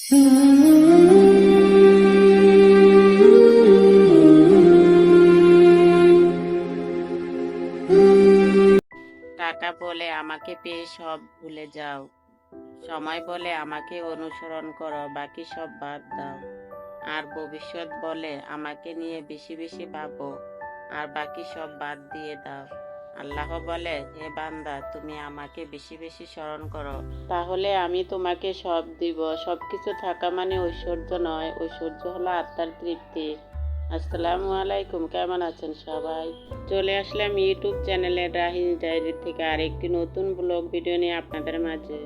টাকা বলে আমাকে পেয়ে সব ভুলে যাও, সময় বলে আমাকে অনুসরণ করো, বাকি সব বাদ দাও। আর ভবিষ্যৎ বলে আমাকে নিয়ে বেশি বেশি ভাবো, আর বাকি সব বাদ দিয়ে দাও। আল্লাহ বলে, হে বান্দা, তুমি আমাকে বেশি বেশি স্মরণ করো, তাহলে আমি তোমাকে সব দিব। সবকিছু থাকা মানে ঐশ্বর্য নয়, ঐশ্বর্য হলো আত্মার তৃপ্তি। আসসালামু আলাইকুম, কেমন আছেন সবাই? চলে আসলাম ইউটিউব চ্যানেলের রাহিন ডায়েরি থেকে আরেকটি নতুন ব্লগ ভিডিও নিয়ে আপনাদের মাঝে।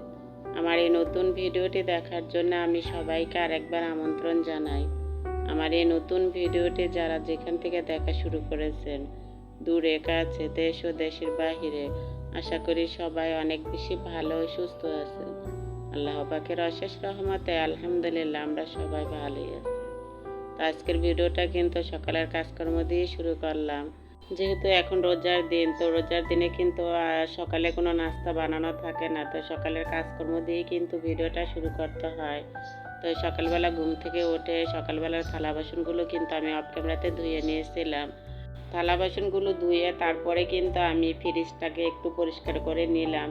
আমার এই নতুন ভিডিওটি দেখার জন্য আমি সবাইকে আরেকবার আমন্ত্রণ জানাই। আমার এই নতুন ভিডিওটি যারা যেখান থেকে দেখা শুরু করেছেন, দূরে কাছে, দেশ ও দেশের বাহিরে, আশা করি সবাই অনেক বেশি ভালো ও সুস্থ আছেন। আল্লাহ পাকের অশেষ রহমতে আলহামদুলিল্লাহ আমরা সবাই ভালোই আছি। তো আজকের ভিডিওটা কিন্তু সকালের কাজকর্ম দিয়ে শুরু করলাম। যেহেতু এখন রোজার দিন, তো রোজার দিনে কিন্তু সকালে কোনো নাস্তা বানানো থাকে না, তো সকালের কাজকর্ম দিয়েই কিন্তু ভিডিওটা শুরু করতে হয়। তো সকালবেলা ঘুম থেকে উঠে সকালবেলার থালা বাসনগুলো কিন্তু আমি অফ ক্যামেরাতে ধুয়ে নিয়েছিলাম। থালা বাসনগুলো ধুয়ে তারপরে কিন্তু আমি ফ্রিজটাকে একটু পরিষ্কার করে নিলাম।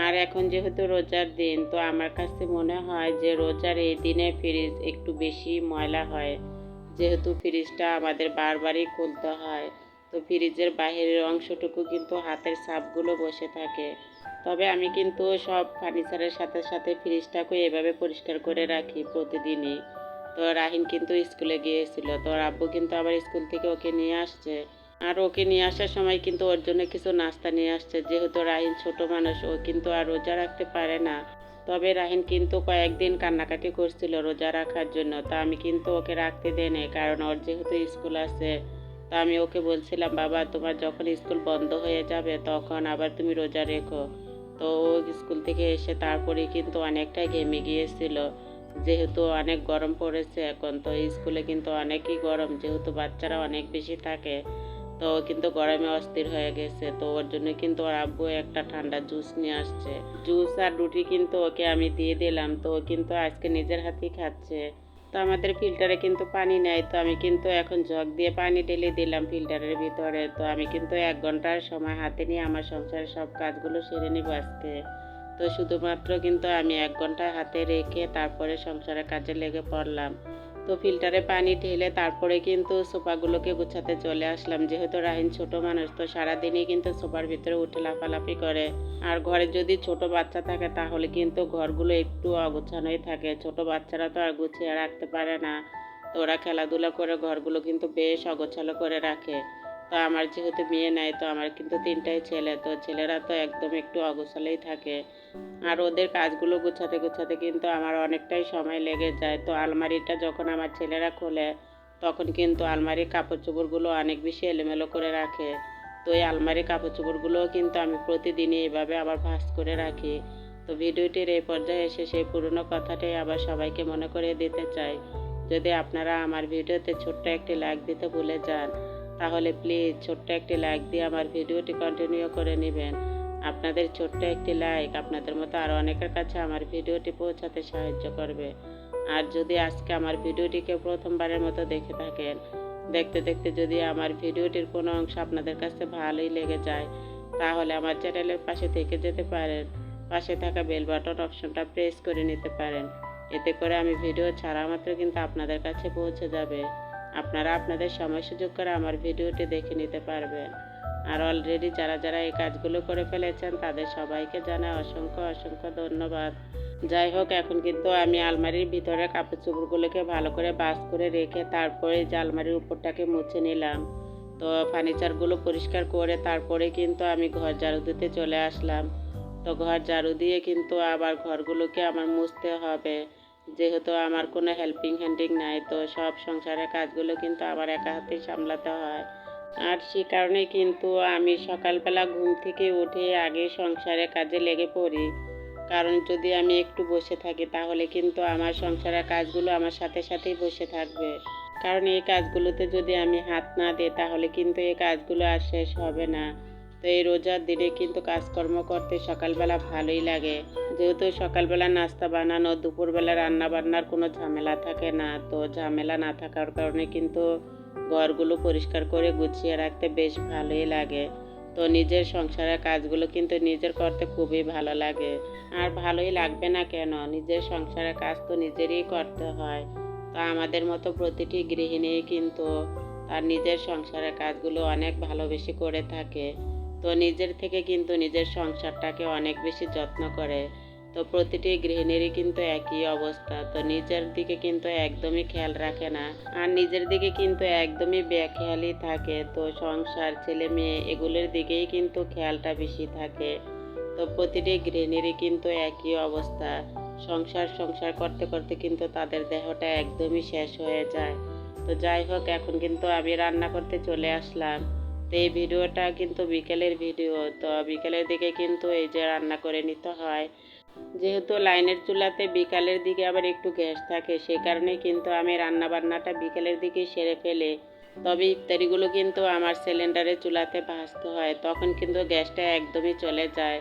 আর এখন যেহেতু রোজার দিন, তো আমার কাছে মনে হয় যে রোজার এই দিনে ফ্রিজ একটু বেশি ময়লা হয়, যেহেতু ফ্রিজটা আমাদের বারবারই খুলতে হয়। তো ফ্রিজের বাহিরের অংশটুকু কিন্তু হাতের ছাপগুলো বসে থাকে। তবে আমি কিন্তু সব ফার্নিচারের সাথে সাথে ফ্রিজটাকে এভাবে পরিষ্কার করে রাখি প্রতিদিনই। তো রাহিন কিন্তু স্কুলে গিয়েছিল, তো ওর আব্বু কিন্তু আবার স্কুল থেকে ওকে নিয়ে আসছে। আর ওকে নিয়ে আসার সময় কিন্তু ওর জন্য কিছু নাস্তা নিয়ে আসছে, যেহেতু রাহিন ছোট মানুষ, ও কিন্তু আর রোজা রাখতে পারে না। তবে রাহিন কিন্তু কয়েকদিন কান্নাকাটি করছিল রোজা রাখার জন্য, তা আমি কিন্তু ওকে রাখতে দেই নাই, কারণ ওর যেহেতু স্কুল আছে। তা আমি ওকে বলছিলাম, বাবা তোমার যখন স্কুল বন্ধ হয়ে যাবে তখন আবার তুমি রোজা রেখো। তো ও স্কুল থেকে এসে তারপরে কিন্তু অনেকটাই ঘেমে গিয়েছিল, যেহেতু অনেক গরম পড়েছে এখন। তো স্কুলে কিন্তু অনেকই গরম, যেহেতু বাচ্চারা অনেক বেশি থাকে। তো ও কিন্তু গরমে অস্থির হয়ে গেছে, তো ওর জন্য কিন্তু ওর আব্বু একটা ঠান্ডা জুস নিয়ে আসছে। জুস আর রুটি কিন্তু ওকে আমি দিয়ে দিলাম, তো ও কিন্তু আজকে নিজের হাতেই খাচ্ছে। তো আমাদের ফিল্টারে কিন্তু পানি নেয়, তো আমি কিন্তু এখন জগ দিয়ে পানি ঢেলে দিলাম ফিল্টারের ভিতরে। তো আমি কিন্তু 1 ঘন্টার সময় হাতে নিয়ে আমার সংসারের সব কাজগুলো সেরে নিব আজকে। তো শুধুমাত্র কিন্তু আমি 1 ঘন্টা হাতে রেখে তারপরে সংসারের কাজে লেগে পড়লাম। তো ফিল্টারে পানি ঢেলে তারপরে কিন্তু সোফাগুলোকে গুছাতে চলে আসলাম, যেহেতু রাহিন ছোট মানুষ, তো সারাদিনই কিন্তু সোফার ভিতরে উঠে লাফালাফি করে। আর ঘরে যদি ছোট বাচ্চা থাকে তাহলে কিন্তু ঘরগুলো একটু অগোছানোই থাকে, ছোট বাচ্চারা তো আর গুছিয়ে রাখতে পারে না। তো ওরা খেলাধুলা করে ঘরগুলো কিন্তু বেশ অগোছালো করে রাখে। তো আমার যেহেতু মেয়ে নাই, তো আমার কিন্তু 3টাই ছেলে, তো ছেলেরা তো একদম একটু অগোছালোই থাকে। আর ওদের কাজগুলো গোছাতে গোছাতে কিন্তু আমার অনেকটাই সময় লেগে যায়। তো আলমারিটা যখন আমার ছেলেরা খোলে, তখন কিন্তু আলমারির কাপড় চোপড়গুলো অনেক বেশি এলোমেলো করে রাখে। তো এই আলমারির কাপড় চোপড়গুলোও কিন্তু আমি প্রতিদিনই এভাবে আবার ভাঁজ করে রাখি। তো ভিডিওটির এই পর্যায়ে এসে সেই পুরনো কথাটাই আবার সবাইকে মনে করিয়ে দিতে চাই। যদি আপনারা আমার ভিডিওতে ছোট্ট একটি লাইক দিতে ভুলে যান, তাহলে প্লিজ ছোট্ট একটি লাইক দিয়ে আমার ভিডিওটি কন্টিনিউ করে নেবেন। আপনাদের ছোট্ট একটি লাইক আপনাদের মতো আরও অনেকের কাছে আমার ভিডিওটি পৌঁছাতে সাহায্য করবে। আর যদি আজকে আমার ভিডিওটিকে প্রথমবারের মতো দেখে থাকেন, দেখতে দেখতে যদি আমার ভিডিওটির কোনো অংশ আপনাদের কাছে ভালোই লেগে যায়, তাহলে আমার চ্যানেলের পাশে থেকে যেতে পারেন। পাশে থাকা বেল বাটন অপশনটা প্রেস করে নিতে পারেন। এতে করে আমি ভিডিও ছাড়া মাত্র কিন্তু আপনাদের কাছে পৌঁছে যাবে। আপনারা আপনাদের সময় সুযোগ করে আমার ভিডিওটি দেখে নিতে পারবেন। আর অলরেডি যারা যারা এই কাজগুলো করে ফেলেছেন তাদের সবাইকে জানাই অসংখ্য অসংখ্য ধন্যবাদ। যাই হোক, এখন কিন্তু আমি আলমারির ভিতরে কাপড় চোপড়গুলোকে ভালো করে ভাঁজ করে রেখে তারপরে যে আলমারির উপরটাকে মুছে নিলাম। তো ফার্নিচারগুলো পরিষ্কার করে তারপরে কিন্তু আমি ঘর ঝাড়ু দিতে চলে আসলাম। তো ঘর ঝাড়ু দিয়ে কিন্তু আবার ঘরগুলোকে আমার মুছতে হবে, যেহেতু আমার কোনো হেল্পিং হ্যান্ডিং নাই। তো সব সংসারের কাজগুলো কিন্তু আমার একা হাতেই সামলাতে হয়। আর সে কারণে কিন্তু আমি সকালবেলা ঘুম থেকে উঠে আগে সংসারের কাজে লেগে পড়ি, কারণ যদি আমি একটু বসে থাকি তাহলে কিন্তু আমার সংসারের কাজগুলো আমার সাথে সাথেই বসে থাকবে। কারণ এই কাজগুলোতে যদি আমি হাত না দিই তাহলে কিন্তু এই কাজগুলো আর শেষ হবে না। তো তো এই রোজার দিনে কিন্তু কাজকর্ম করতে সকালবেলা ভালোই লাগে। যেহেতু সকালবেলা নাস্তা বানানো, দুপুরবেলা রান্না বান্নার কোনো ঝামেলা থাকে না। তো ঝামেলা না থাকার কারণে কিন্তু ঘরগুলো পরিষ্কার করে গুছিয়ে রাখতে বেশ ভালোই লাগে। তো নিজের সংসারের কাজগুলো কিন্তু নিজের করতে খুবই ভালো লাগে। আর ভালোই লাগবে না কেন? নিজের সংসারের কাজ তো নিজেরই করতে হয়। তো আমাদের মতো প্রতিটি গৃহিণী কিন্তু তার নিজের সংসারের কাজগুলো অনেক ভালোবেসে করে থাকে। তো নিজের থেকে কিন্তু নিজের সংসারটাকে অনেক বেশি যত্ন করে। তো প্রতিটি গৃহিণীরই কিন্তু একই অবস্থা। তো নিজের দিকে কিন্তু একদমই খেয়াল রাখে না। আর নিজের দিকে কিন্তু একদমই বেখেয়ালি থাকে। তো সংসার, ছেলে-মেয়ে এগুলোর দিকেই কিন্তু খেয়ালটা বেশি থাকে। তো প্রতিটি গৃহিণীরই কিন্তু একই অবস্থা। সংসার করতে করতে কিন্তু তাদের দেহটা একদমই শেষ হয়ে যায়। তো যাই হোক, এখন কিন্তু আমি রান্না করতে চলে আসলাম। তো এই ভিডিওটা কিন্তু বিকেলের ভিডিও। তো বিকেলের দিকে কিন্তু এই যে রান্না করে নিতে হয়। যেহেতু লাইনের চুলাতে বিকালের দিকে আবার একটু গ্যাস থাকে, সে কারণে কিন্তু আমি রান্না বান্নাটা বিকেলের দিকেই সেরে ফেলি। তবে ইফতারিগুলো কিন্তু আমার সিলিন্ডারের চুলাতে ভাজতে হয়, তখন কিন্তু গ্যাসটা একদমই চলে যায়।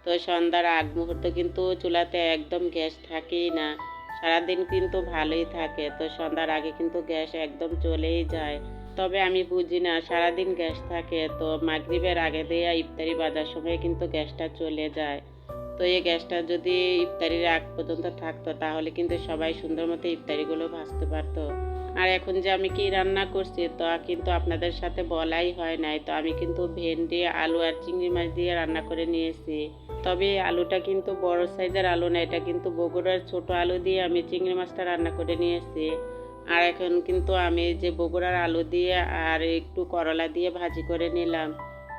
তো সন্ধ্যার আগ মুহূর্ত কিন্তু চুলাতে একদম গ্যাস থাকেই না। সারাদিন কিন্তু ভালোই থাকে। তো সন্ধ্যার আগে কিন্তু গ্যাস একদম চলেই যায়। তবে আমি বুঝি না সারাদিন গ্যাস থাকে, তো মাগরিবের আগে দিয়ে ইফতারি বাজার সময় কিন্তু গ্যাসটা চলে যায়। তো এই গ্যাসটা যদি ইফতারির আগ পর্যন্ত থাকতো তাহলে কিন্তু সবাই সুন্দর মতো ইফতারিগুলো ভাজতে পারতো। আর এখন যে আমি কি রান্না করছি তা কিন্তু আপনাদের সাথে বলাই হয় নাই। তো আমি কিন্তু ভেন্ডি, আলু আর চিংড়ি মাছ দিয়ে রান্না করে নিয়েছি। তবে এই আলুটা কিন্তু বড় সাইজের আলু না, এটা কিন্তু বগুড়ার ছোট আলু দিয়ে আমি চিংড়ি মাছটা রান্না করে নিয়েছি। আর এখন কিন্তু আমি যে বগুড়ার আলু দিয়ে আর একটু করলা দিয়ে ভাজি করে নিলাম।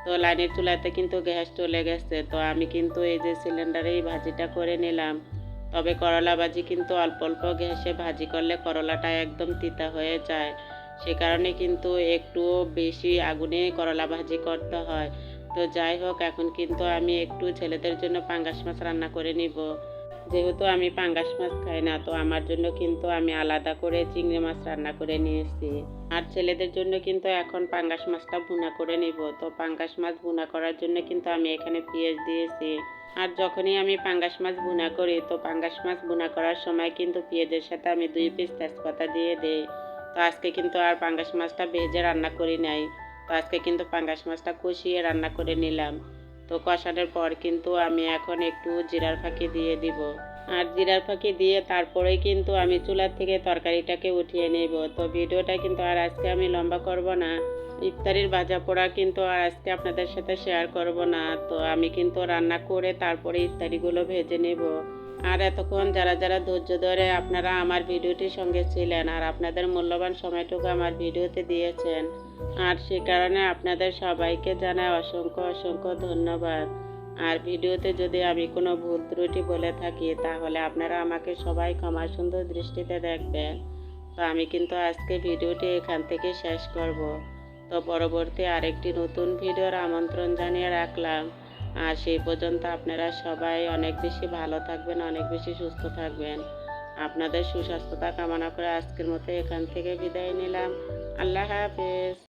তো লাইনের চুলাতে কিন্তু গ্যাস চলে গেছে। তো আমি কিন্তু এই যে সিলিন্ডারেই ভাজিটা করে নিলাম। তবে করলা ভাজি কিন্তু অল্প অল্প গ্যাসে ভাজি করলে করলাটা একদম তিতা হয়ে যায়। সে কারণে কিন্তু একটু বেশি আগুনে করলা ভাজি করতে হয়। তো যাই হোক, এখন কিন্তু আমি একটু ছেলেদের জন্য পাঙ্গাস মাছ রান্না করে নিব। যেহেতু আমি পাঙ্গাস মাছ খাই না, তো আমার জন্য কিন্তু আমি আলাদা করে চিংড়ি মাছ রান্না করে নিয়েছি। আর ছেলেদের জন্য কিন্তু এখন পাঙ্গাস মাছটা ভুনা করে নিব। তো পাঙ্গাস মাছ ভুনা করার জন্য কিন্তু আমি এখানে পেঁয়াজ দিয়েছি। আর যখনই আমি পাঙ্গাস মাছ ভুনা করি, তো পাঙ্গাস মাছ ভুনা করার সময় কিন্তু পেঁয়াজের সাথে আমি 2 পিস তেজপাতা দিয়ে দেই। তো আজকে কিন্তু আর পাঙ্গাস মাছটা ভেজে রান্না করি নাই। তো আজকে কিন্তু পাঙ্গাস মাছটা কষিয়ে রান্না করে নিলাম। তো কষানোর পর কিন্তু আমি এখন একটু জিরার ফাঁকি দিয়ে দিব। আর জিরার ফাঁকি দিয়ে তারপরেই কিন্তু আমি চুলা থেকে তরকারিটাকে উঠিয়ে নেব। তো ভিডিওটা কিন্তু আর আজকে আমি লম্বা করব না। ইফতারির ভাজা পোড়া কিন্তু আর আজকে আপনাদের সাথে শেয়ার করব না। তো আমি কিন্তু রান্না করে তারপরে ইফতারিগুলো ভেজে নেব। আর এতক্ষণ যারা যারা ধৈর্য ধরে আপনারা আমার ভিডিওটির সঙ্গে ছিলেন আর আপনাদের মূল্যবান সময়টুকু আমার ভিডিওতে দিয়েছেন, আর সে কারণে আপনাদের সবাইকে জানাই অসংখ্য অসংখ্য ধন্যবাদ। আর ভিডিওতে যদি আমি কোনো ভুল ত্রুটি বলে থাকি তাহলে আপনারা আমাকে সবাই ক্ষমা সুন্দর দৃষ্টিতে দেখবেন। তো আমি কিন্তু আজকে ভিডিওটি এখান থেকে শেষ করব। তো পরবর্তী আরেকটি নতুন ভিডিওর আমন্ত্রণ জানিয়ে রাখলাম। আর সেই পর্যন্ত আপনারা সবাই অনেক বেশি ভালো থাকবেন, অনেক বেশি সুস্থ থাকবেন। আপনাদের সুস্বাস্থ্যতা কামনা করে আজকের মতো এখান থেকে বিদায় নিলাম। আল্লাহ হাফেজ।